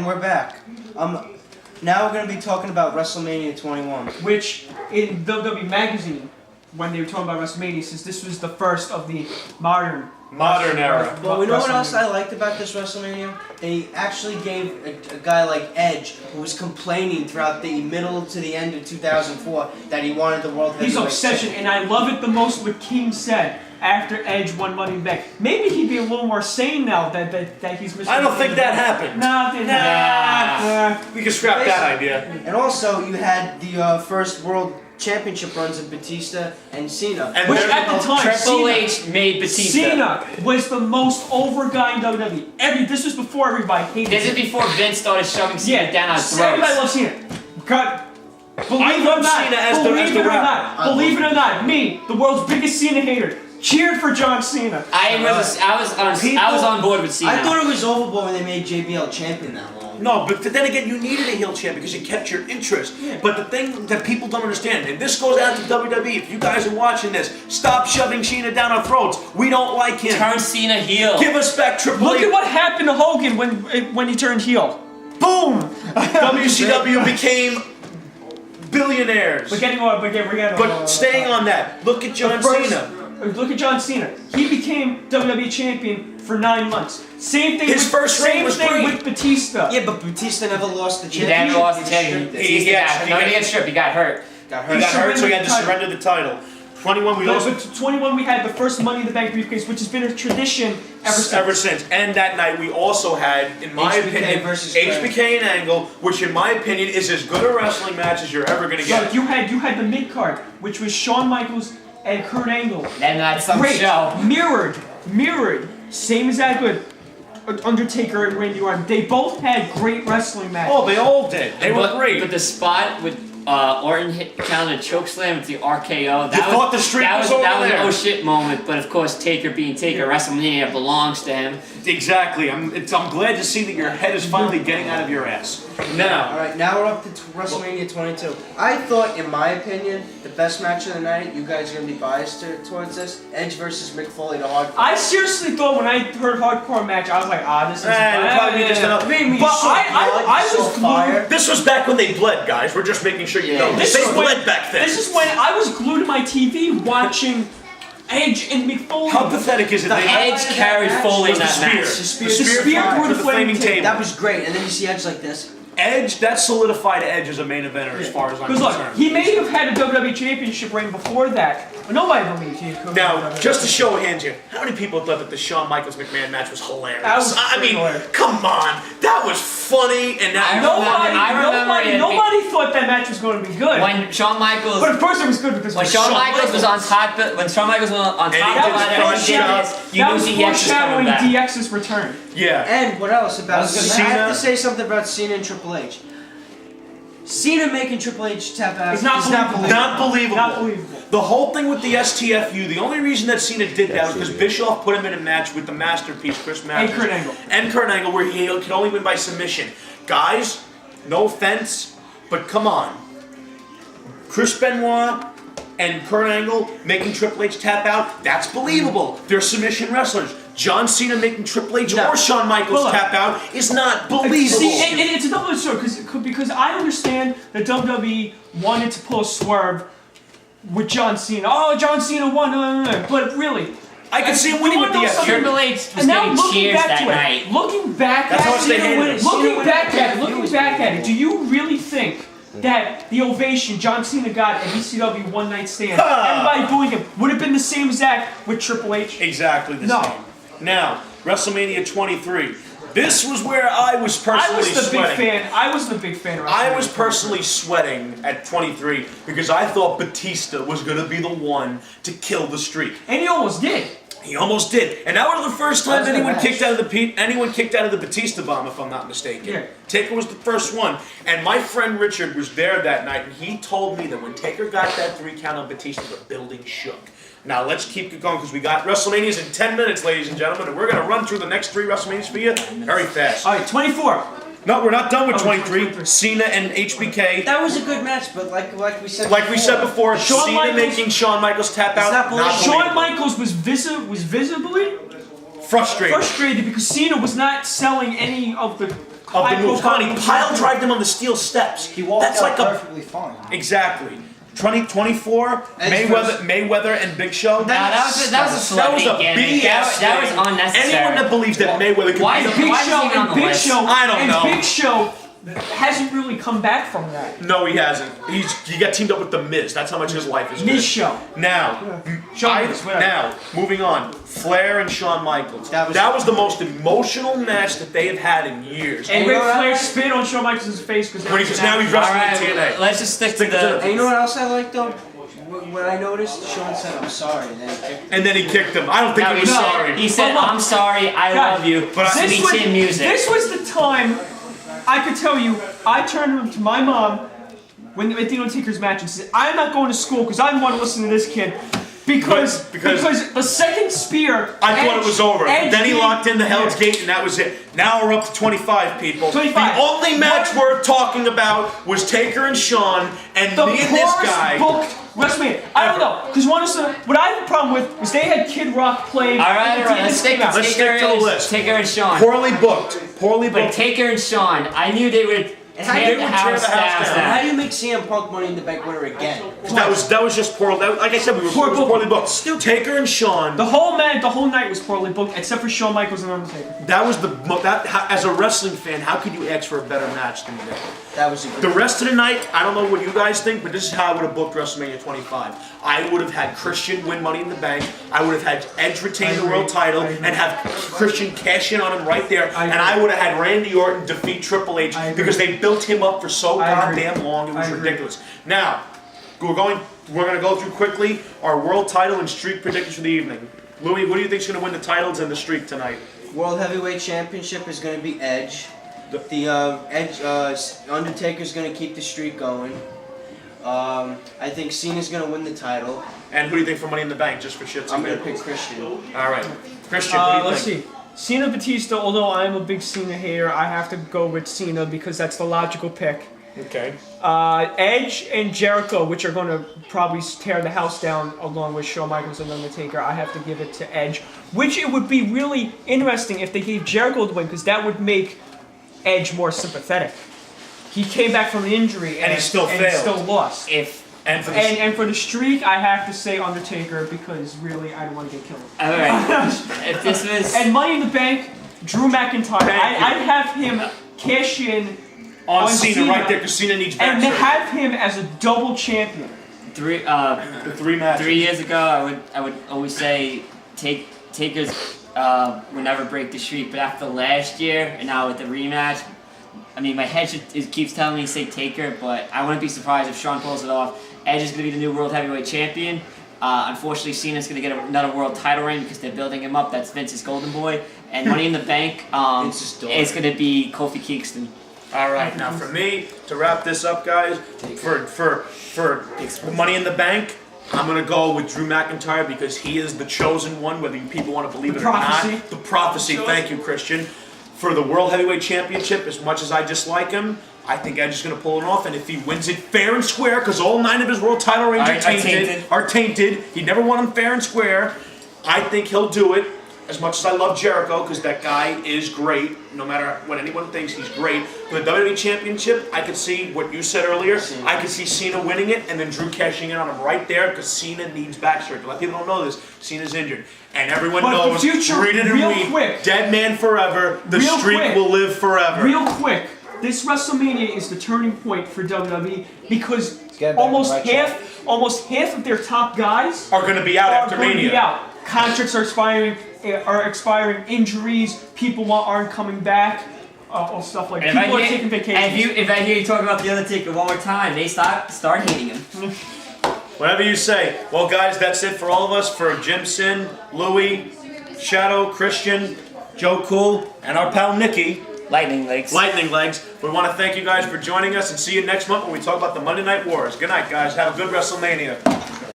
We're back. Now we're going to be talking about WrestleMania 21. Which, in WWE Magazine, when they were talking about WrestleMania, since this was the first of the modern era. Well, you know what else I liked about this WrestleMania? They actually gave a guy like Edge, who was complaining throughout the middle to the end of 2004, that he wanted the World Heavyweight He's obsession, and I love it the most what King said after Edge won Money in the Bank. Maybe he'd be a little more sane now that he's missing. I don't think that happened. Nah. We can scrap that idea. And also, you had the first World Championship runs of Batista and Cena. And Which at the time, Triple H made Batista. Cena was the most over guy in WWE. This was before everybody hated This is him. before Vince started shoving Cena down our throats. Everybody loves Cena. Believe it or not, believe it or not, me, the world's biggest Cena hater, cheered for John Cena. I was on board with Cena. I thought it was overboard when they made JBL champion that long. No, but then again, you needed a heel champion because it kept your interest. Yeah. But the thing that people don't understand, and this goes out to WWE, if you guys are watching this, stop shoving Cena down our throats. We don't like him. Turn Cena heel. Give us back Triple Look H. at what happened to Hogan when he turned heel. Boom! WCW became billionaires. We're getting But staying on that, look at John Cena. Look at John Cena. He became WWE champion for 9 months. Same thing. His first reign was great. with Batista. Yeah, but Batista never lost the He championship. never lost the championship. He got stripped. He got hurt. He got hurt, so he had to surrender the title. 21, we also... 21, we had the first Money in the Bank briefcase, which has been a tradition ever since. And that night, we also had, in my opinion, HBK and Angle, which in my opinion is as good a wrestling match as you're ever going to get. Look, you had the mid card, which was Shawn Michaels and Kurt Angle. And that's some Great. show. Mirrored. Same as that good. Undertaker and Randy Orton. They both had great wrestling matches. Oh, they all did. They were great. But the spot with Orton counted a chokeslam with the RKO. You thought the streak was over That was there. an oh shit moment. But of course, Taker being Taker, WrestleMania belongs to him. Exactly. I'm glad to see that your head is finally getting out of your ass. Now. Alright, now we're up to WrestleMania 22. I thought, in my opinion, the best match of the night, you guys are going to be biased towards this, Edge versus Mick Foley, the Hardcore. I seriously thought when I heard hardcore match, I was like, this is probably just enough. I was glued. This was back when they bled, guys. We're just making sure you know. They bled back then. This is when I was glued to my TV watching Edge and Mick Foley. How pathetic is it? The Edge carried Foley in that match. The spear through the flaming table. That was great, and then you see Edge like this. Edge, that solidified Edge as a main eventer as far as I'm concerned. Because look, he may have had a WWE Championship reign before that, but nobody believed he could. Now, just to show of hands here, how many people thought that the Shawn Michaels McMahon match was hilarious? That was hilarious. Come on, that was funny, and that nobody thought that match was going to be good. When Shawn Michaels, but of course it was good because when Shawn Michaels was on top, when Shawn Michaels was on top of that, you knew DX was coming back. DX's return. Yeah. And what else about Cena? I have to say something about Cena and Triple H. Cena making Triple H tap out is not believable. Not believable. The whole thing with the STFU, the only reason that Cena did that was because Bischoff put him in a match with the masterpiece, Chris Masters. And Kurt Angle, where he could only win by submission. Guys, no offense, but come on. Chris Benoit and Kurt Angle making Triple H tap out, that's believable. They're submission wrestlers. John Cena making Triple H or Shawn Michaels tap out is not believable. See, and it's a double-edged sword because I understand that WWE wanted to pull a swerve with John Cena. Oh, John Cena won, but really, I can see him winning with the Triple H was getting cheers that night. Looking back at it, do you really think that the ovation John Cena got at ECW One Night Stand, everybody booing him, would have been the same exact with Triple H? Exactly the same. Now, WrestleMania 23. This was where I was personally sweating. I was the big fan of WrestleMania. I was personally sweating at 23 because I thought Batista was going to be the one to kill the streak. And he almost did. He almost did. And that was the first time anyone kicked out of the Batista bomb, if I'm not mistaken. Yeah. Taker was the first one. And my friend Richard was there that night, and he told me that when Taker got that 3 count on Batista, the building shook. Now, let's keep it going because we got WrestleManias in 10 minutes, ladies and gentlemen, and we're going to run through the next 3 WrestleManias for you very fast. All right, 24. No, we're not done with 23. Cena and HBK. That was a good match, but like we said before, Cena making Shawn Michaels tap out. Shawn Michaels was visibly frustrated because Cena was not selling any of the of the moves. Come on, he pile drived him on the steel steps. He walked That's out like perfectly fine. Exactly. 2024, Mayweather and Big Show. That was a celebrity gimmick. That was unnecessary. Anyone that believes that Mayweather could Why beat is him. Big Show, I don't know. Big Show hasn't really come back from that. No, he hasn't. He got teamed up with the Miz. That's how much his life is. Miz Show. Now, moving on. Flair and Shawn Michaels. That was the most emotional match that they have had in years. And Ric Flair spit on Shawn Michaels' face because now he's wrestling in TNA. Let's just stick to the. And you know what else I like though? When I noticed, Shawn said, "I'm sorry," and then he kicked him. I don't think he was sorry. He said, "I'm sorry, I love you." But sweet music. This was the time I could tell you. I turned to my mom when at the Undertaker's match and said, "I'm not going to school because I want to listen to this kid." Because the second spear, I thought it was over. Then he locked in the Hell's Gate, and that was it. Now we're up to 25 people. 25. The only match worth talking about was Taker and Shawn, and me and this guy. Booked WrestleMania. I don't know, because what I have a problem with is they had Kid Rock playing. All right. Let's stick to the list. Taker and Shawn. Poorly booked. But Taker and Shawn, I knew they would. Tear the house down. How do you make CM Punk Money in the Bank winner again? That was just poor. Like I said, we were poorly booked. Taker and Shawn. The whole night was poorly booked, except for Shawn Michaels and Undertaker. That was as a wrestling fan, how could you ask for a better match than that? That was the rest of the night. I don't know what you guys think, but this is how I would have booked WrestleMania 25. I would have had Christian win Money in the Bank. I would have had Edge retain the world title and have Christian cash in on him right there, and I would have had Randy Orton defeat Triple H because they built him up for so goddamn long. It was ridiculous. Now, we're going to go through quickly our world title and streak predictions for the evening. Louis, what do you think is going to win the titles and the streak tonight? World Heavyweight Championship is going to be Edge. Undertaker's going to keep the streak going. I think Cena's going to win the title. And who do you think for Money in the Bank, just for shits and I'm going to pick Christian. All right. Christian, what do you let's see. Cena Batista, although I'm a big Cena hater, I have to go with Cena because that's the logical pick. Okay. Edge and Jericho, which are going to probably tear the house down along with Shawn Michaels and Undertaker, I have to give it to Edge. Which it would be really interesting if they gave Jericho the win because that would make Edge more sympathetic. He came back from an injury and he still failed. And still lost. And for the streak, I have to say Undertaker because really I don't want to get killed. All right. If this was and Money in the Bank, Drew McIntyre. I'd have him cash in on Cena right there because Cena needs back and have him as a double champion. The three matches. 3 years ago, I would always say Taker's would never break the streak, but after last year and now with the rematch. I mean, my head keeps telling me to say Taker, but I wouldn't be surprised if Shawn pulls it off. Edge is going to be the new World Heavyweight Champion. Unfortunately, Cena's going to get another World Title reign because they're building him up. That's Vince's golden boy. And Money in the Bank is going to be Kofi Kingston. All right, now for me, to wrap this up, guys, for Money in the Bank, I'm going to go with Drew McIntyre because he is the chosen one, whether you people want to believe it or not. The prophecy. Thank you, Christian. For the World Heavyweight Championship, as much as I dislike him, I think Edge is going to pull it off, and if he wins it fair and square, because all 9 of his world title reigns are tainted, he never won them fair and square, I think he'll do it. As much as I love Jericho, because that guy is great, no matter what anyone thinks, he's great. For the WWE Championship, I could see what you said earlier. I could see Cena winning it, and then Drew cashing in on him right there, because Cena needs back surgery. A lot of people don't know this. Cena's injured. And everyone knows, read it and read, dead man forever, the streak will live forever. Real quick, this WrestleMania is the turning point for WWE, because almost half of their top guys are going to be out after Mania. Contracts are expiring, injuries, people aren't coming back, stuff like that. People are taking vacations. If I hear you talk about The Undertaker one more time, they start hating him. Whatever you say. Well, guys, that's it for all of us. For Jim Sin, Louie, Shadow, Christian, Joe Cool, and our pal Nikki. Lightning Legs. We want to thank you guys for joining us and see you next month when we talk about the Monday Night Wars. Good night, guys. Have a good WrestleMania.